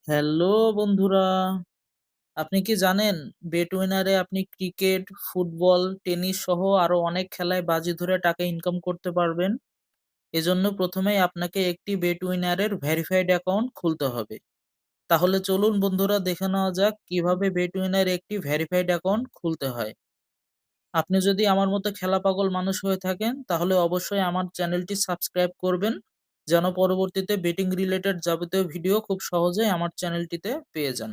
Hello বন্ধুরা, আপনি কি জানেন বেট উইনারে আপনি ক্রিকেট, ফুটবল, টেনিস সহ আরো অনেক খেলায় বাজি ধরে টাকা ইনকাম করতে পারবেন। এজন্য প্রথমেই আপনাকে একটি বেট উইনারের ভেরিফাইড অ্যাকাউন্ট খুলতে হবে। তাহলে চলুন বন্ধুরা দেখে নেওয়া যাক কিভাবে বেট উইনার একটি ভেরিফাইড অ্যাকাউন্ট খুলতে হয়। আপনি যদি আমার মতো খেলা পাগল মানুষ হয়ে থাকেন তাহলে অবশ্যই আমার চ্যানেলটি সাবস্ক্রাইব করবেন যেন পরবর্তীতে বেটিং রিলেটেড যাবতীয় ভিডিও খুব সহজেই আমার চ্যানেলটিতে পেয়ে যান।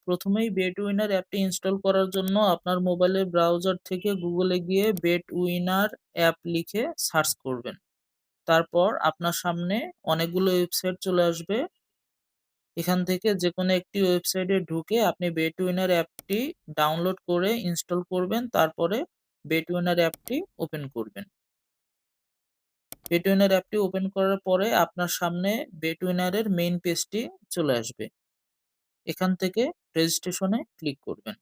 প্রথমেই বেট উইনার অ্যাপটি ইনস্টল করার জন্য আপনার মোবাইলের ব্রাউজার থেকে গুগলে গিয়ে বেট উইনার অ্যাপ লিখে সার্চ করবেন। তারপর আপনার সামনে অনেকগুলো ওয়েবসাইট চলে আসবে। এখান থেকে যে কোনো একটি ওয়েবসাইটে ঢুকে আপনি বেট উইনার অ্যাপটি ডাউনলোড করে ইনস্টল করবেন। তারপরে বেট উইনার অ্যাপটি ওপেন করবেন। বেট উইনার অ্যাপটি ওপেন করার পরে আপনার সামনে বেট উইনারের মেইন পেজটি চলে আসবে। এখান থেকে রেজিস্ট্রেশনে ক্লিক করবেন।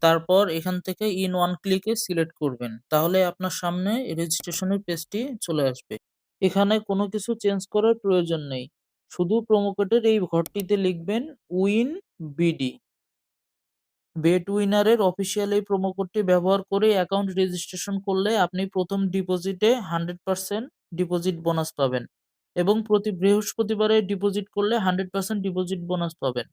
তারপর এখান থেকে ইন ওয়ান ক্লিকে সিলেক্ট করবেন। তাহলে আপনার সামনে রেজিস্ট্রেশনের পেজটি চলে আসবে। এখানে কোনো কিছু চেঞ্জ করার প্রয়োজন নেই। শুধু প্রোমো কোডের এই ঘরটিতে লিখবেন উইন বিডি। বেট উইনারের অফিসিয়াল এই প্রোমো কোডটি ব্যবহার করে অ্যাকাউন্ট রেজিস্ট্রেশন করলে আপনি প্রথম ডিপোজিটে 100% ডিপোজিট বোনাস পাবেন এবং প্রতি বৃহস্পতিবারে ডিপোজিট করলে 100% ডিপোজিট বোনাস পাবেন।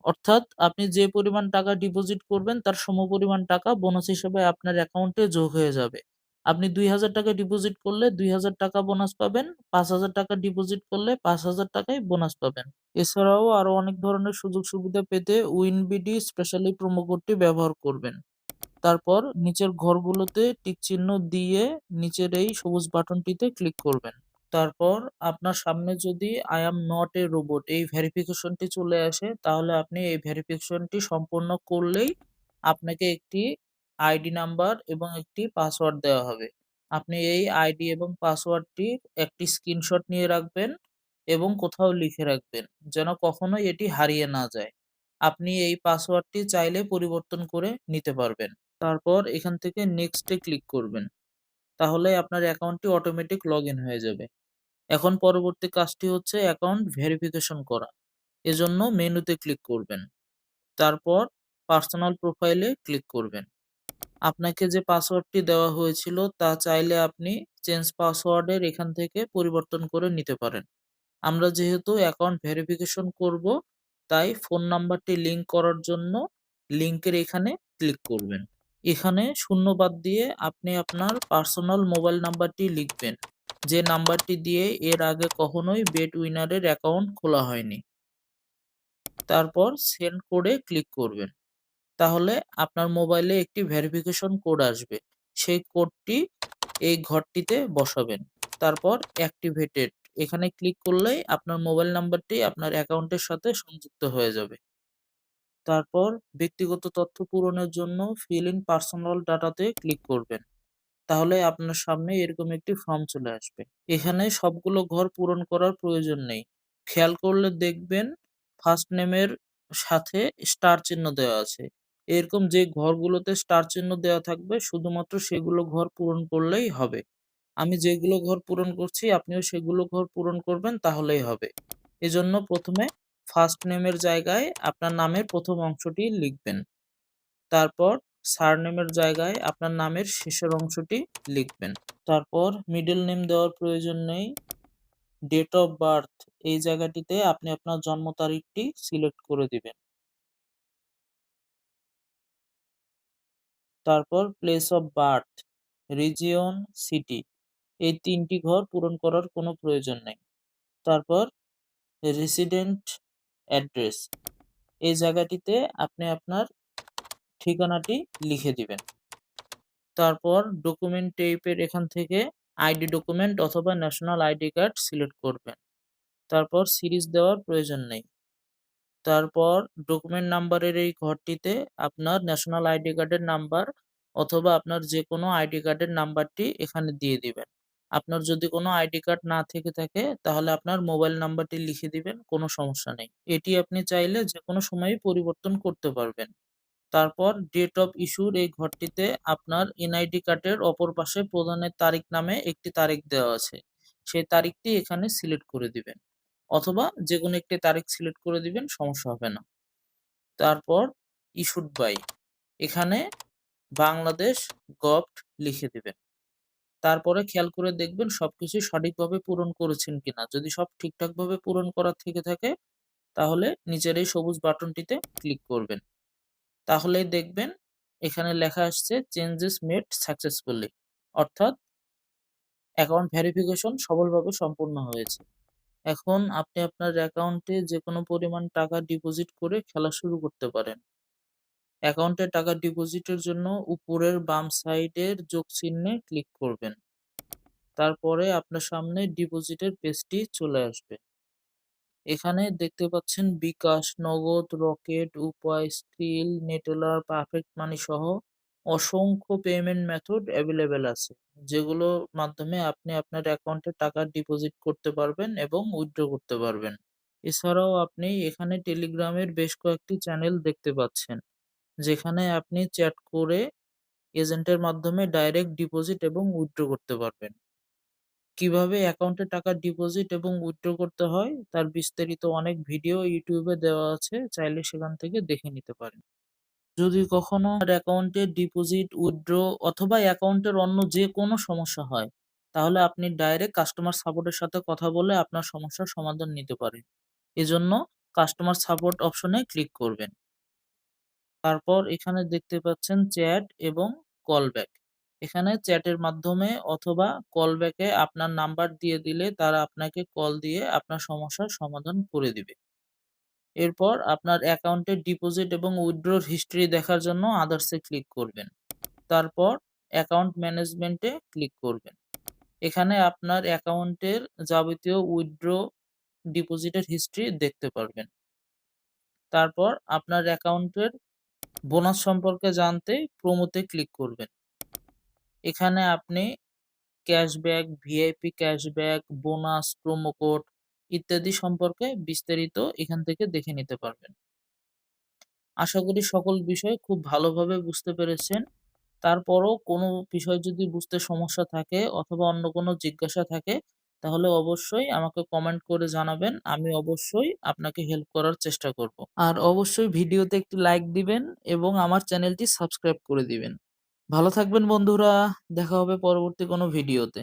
অর্থাৎ আপনি যে পরিমাণ টাকা ডিপোজিট করবেন তার সমপরিমাণ টাকা বোনাস হিসেবে আপনার অ্যাকাউন্টে যোগ হয়ে যাবে। আপনি ২,০০০ টাকা ডিপোজিট করলে ২,০০০ টাকা বোনাস পাবেন, ৫,০০০ টাকা ডিপোজিট করলে ৫,০০০ টাকাই বোনাস পাবেন। এছাড়াও আরো অনেক ধরনের সুযোগ সুবিধা পেতে উইনবিডি স্পেশালি প্রোমো কোডটি ব্যবহার করবেন। তারপর নিচের ঘরগুলোতে টিক চিহ্ন দিয়ে নিচের এই সবুজ বাটনটিতে ক্লিক করবেন। তারপর আপনার সামনে যদি I am not a robot এই ভেরিফিকেশনটি চলে আসে তাহলে আপনি এই ভেরিফিকেশনটি সম্পূর্ণ করলেই আপনাকে একটি আইডি নাম্বার এবং একটি পাসওয়ার্ড দেওয়া হবে। আপনি এই আইডি এবং পাসওয়ার্ডটি একটি স্ক্রিনশট নিয়ে রাখবেন এবং কোথাও লিখে রাখবেন যেন কখনোই এটি হারিয়ে না যায়। আপনি এই পাসওয়ার্ডটি চাইলে পরিবর্তন করে নিতে পারবেন। তারপর এখান থেকে নেক্সট এ ক্লিক করবেন। তাহলে আপনার অ্যাকাউন্টটি অটোমেটিক লগ ইন হয়ে যাবে। এখন পরবর্তী কাজটি হচ্ছে অ্যাকাউন্ট ভেরিফিকেশন করা। এজন্য মেনুতে ক্লিক করবেন। তারপর পার্সোনাল প্রোফাইলে ক্লিক করবেন। আপনাকে যে পাসওয়ার্ডটি দেওয়া হয়েছিল তা চাইলে আপনি চেঞ্জ পাসওয়ার্ডের এখান থেকে পরিবর্তন করে নিতে পারেন। আমরা যেহেতু অ্যাকাউন্ট ভেরিফিকেশন করব তাই ফোন নাম্বারটি লিংক করার জন্য লিংকের এখানে ক্লিক করবেন। এখানে শূন্য বাদ দিয়ে আপনি আপনার পার্সোনাল মোবাইল নাম্বারটি লিখবেন, যে নাম্বারটি দিয়ে এর আগে কখনোই বেট উইনারের অ্যাকাউন্ট খোলা হয়নি। তারপর সেন্ড কোডে ক্লিক করবেন। তাহলে আপনার মোবাইলে একটি ভেরিফিকেশন কোড আসবে। সেই কোডটি এই ঘরটিতে বসাবেন। তারপর অ্যাক্টিভেটেড এখানে ক্লিক করলেই আপনার মোবাইল নাম্বারটি আপনার অ্যাকাউন্টের সাথে সংযুক্ত হয়ে যাবে। তারপর ব্যক্তিগত তথ্য পূরণের জন্য ফিল ইন পার্সোনাল ডাটাতে ক্লিক করবেন। তাহলে আপনার সামনে এরকম একটি ফর্ম চলে আসবে। এখানে সবগুলো ঘর পূরণ করার প্রয়োজন নেই। খেয়াল করলে দেখবেন ফার্স্ট নেমের সাথে স্টার চিহ্ন দেওয়া আছে। এরকম যে ঘরগুলোতে স্টার চিহ্ন দেওয়া থাকবে শুধুমাত্র সেগুলো ঘর পূরণ করলেই হবে। আমি যেগুলো ঘর পূরণ করছি আপনিও সেগুলো ঘর পূরণ করবেন তাহলেই হবে। এজন্য প্রথমে ফার্স্ট নেমের জায়গায় আপনার নামের প্রথম অংশটি লিখবেন। তারপর সারনেমের জায়গায় আপনার নামের শেষের অংশটি লিখবেন। তারপর মিডল নেম দেওয়ার প্রয়োজন নেই। ডেট অফ বার্থ এই জায়গাটিতে আপনি আপনার জন্ম তারিখটি সিলেক্ট করে দিবেন। তারপর place of birth, region, city এই ৩টি ঘর পূরণ করার কোনো প্রয়োজন নেই। তারপর রেসিডেন্ট অ্যাড্রেস এই জায়গাটিতে আপনি আপনার ঠিকানাটি লিখে দিবেন। তারপর ডকুমেন্ট টাইপের এখান থেকে আইডি ডকুমেন্ট অথবা ন্যাশনাল আইডি কার্ড সিলেক্ট করবেন। তারপর সিরিজ দেওয়ার প্রয়োজন নেই। তারপর ডকুমেন্ট নাম্বারের এই ঘরটিতে আপনার ন্যাশনাল আইডি কার্ডের নাম্বার অথবা আপনার যে কোনো আইডি কার্ডের নাম্বারটি এখানে দিয়ে দিবেন। আপনার যদি কোনো আইডি কার্ড না থেকে থাকে তাহলে আপনার মোবাইল নাম্বারটি লিখে দিবেন, কোনো সমস্যা নেই। এটি আপনি চাইলে যে কোনো সময়ই পরিবর্তন করতে পারবেন। তারপর ডেট অফ ইস্যুর এই ঘরটিতে আপনার এনআইডি কার্ডের অপর পাশে প্রদানের তারিখ নামে একটি তারিখ দেওয়া আছে। সেই তারিখটি এখানে সিলেক্ট করে দিবেন। অথবা যেকোনো একটি তারিখ সিলেক্ট করে দিবেন, সমস্যা হবে না। তারপর ইস্যুড বাই, এখানে বাংলাদেশ গভট লিখে দিবেন। তারপরে খেয়াল করে দেখবেন সবকিছু সঠিকভাবে পূরণ করেছেন কিনা। যদি সব ঠিকঠাকভাবে পূরণ করা থেকে থাকে তাহলে নিচের এই সবুজ বাটনটিতে ক্লিক করবেন। তাহলেই দেখবেন এখানে লেখা আসছে চেঞ্জেস মেড সাকসেসফুলি, অর্থাৎ অ্যাকাউন্ট ভেরিফিকেশন সফলভাবে সম্পূর্ণ হয়েছে। এখন আপনি আপনার অ্যাকাউন্টে যেকোনো পরিমাণ টাকা ডিপোজিট করে খেলা শুরু করতে পারেন। অ্যাকাউন্টে টাকা ডিপোজিটের জন্য উপরের বাম সাইডের যোগ চিহ্নে ক্লিক করবেন। তারপরে আপনার সামনে ডিপোজিটের পেজটি চলে আসবে। এখানে দেখতে পাচ্ছেন বিকাশ, নগদ, রকেট, উপায়, স্ক্রিল, নেটেলার, পারফেক্ট মানি সহ অসংখ্য পেমেন্ট মেথড অ্যাভেলেবেল আছে, যেগুলোর মাধ্যমে আপনি আপনার অ্যাকাউন্টে টাকা ডিপোজিট করতে পারবেন এবং উইথড্র করতে পারবেন। এছাড়াও আপনি এখানে টেলিগ্রামের বেশ কয়েকটি চ্যানেল দেখতে পাচ্ছেন, যেখানে আপনি চ্যাট করে এজেন্টের মাধ্যমে ডাইরেক্ট ডিপোজিট এবং উইথড্র করতে পারবেন। কিভাবে অ্যাকাউন্টে টাকা ডিপোজিট এবং উইথড্র করতে হয় তার বিস্তারিত অনেক ভিডিও ইউটিউবে দেওয়া আছে, চাইলে সেখান থেকে দেখে নিতে পারেন। যদি কখনো আপনার অ্যাকাউন্টে ডিপোজিট, উইথড্র অথবা অ্যাকাউন্টের অন্য যে কোনো সমস্যা হয়, তাহলে আপনি ডাইরেক্ট কাস্টমার সাপোর্টের সাথে কথা বলে আপনার সমস্যার সমাধান নিতে পারেন। এজন্য কাস্টমার সাপোর্ট অপশনে ক্লিক করবেন। তারপর এখানে দেখতে পাচ্ছেন চ্যাট এবং কল ব্যাক। এখানে চ্যাটের মাধ্যমে অথবা কল ব্যাকে আপনার নাম্বার দিয়ে দিলে তারা আপনাকে কল দিয়ে আপনার সমস্যার সমাধান করে দিবে। এরপর আপনার অ্যাকাউন্টের ডিপোজিট এবং উইথড্রর হিস্ট্রি দেখার জন্য আদার্সে ক্লিক করবেন। তারপর অ্যাকাউন্ট ম্যানেজমেন্টে ক্লিক করবেন। এখানে আপনার অ্যাকাউন্টের যাবতীয় উইথড্র, ডিপোজিটের হিস্ট্রি দেখতে পারবেন। তারপর আপনার অ্যাকাউন্টের বোনাস সম্পর্কে জানতে প্রোমোতে ক্লিক করবেন। এখানে আপনি cashback, VIP cashback, bonus, promo code ইত্যাদি সম্পর্কে বিস্তারিত এখান থেকে দেখে নিতে পারবেন। আশা করি সকল বিষয় খুব ভালোভাবে বুঝতে পেরেছেন। তারপরও কোনো বিষয় যদি বুঝতে সমস্যা থাকে অথবা অন্য কোনো জিজ্ঞাসা থাকে তাহলে অবশ্যই আমাকে কমেন্ট করে জানাবেন। আমি অবশ্যই আপনাকে হেল্প করার চেষ্টা করব। আর অবশ্যই ভিডিওতে একটি লাইক দিবেন এবং আমার চ্যানেলটি সাবস্ক্রাইব করে দিবেন। ভালো থাকবেন বন্ধুরা। দেখা হবে পরবর্তী কোনো ভিডিওতে।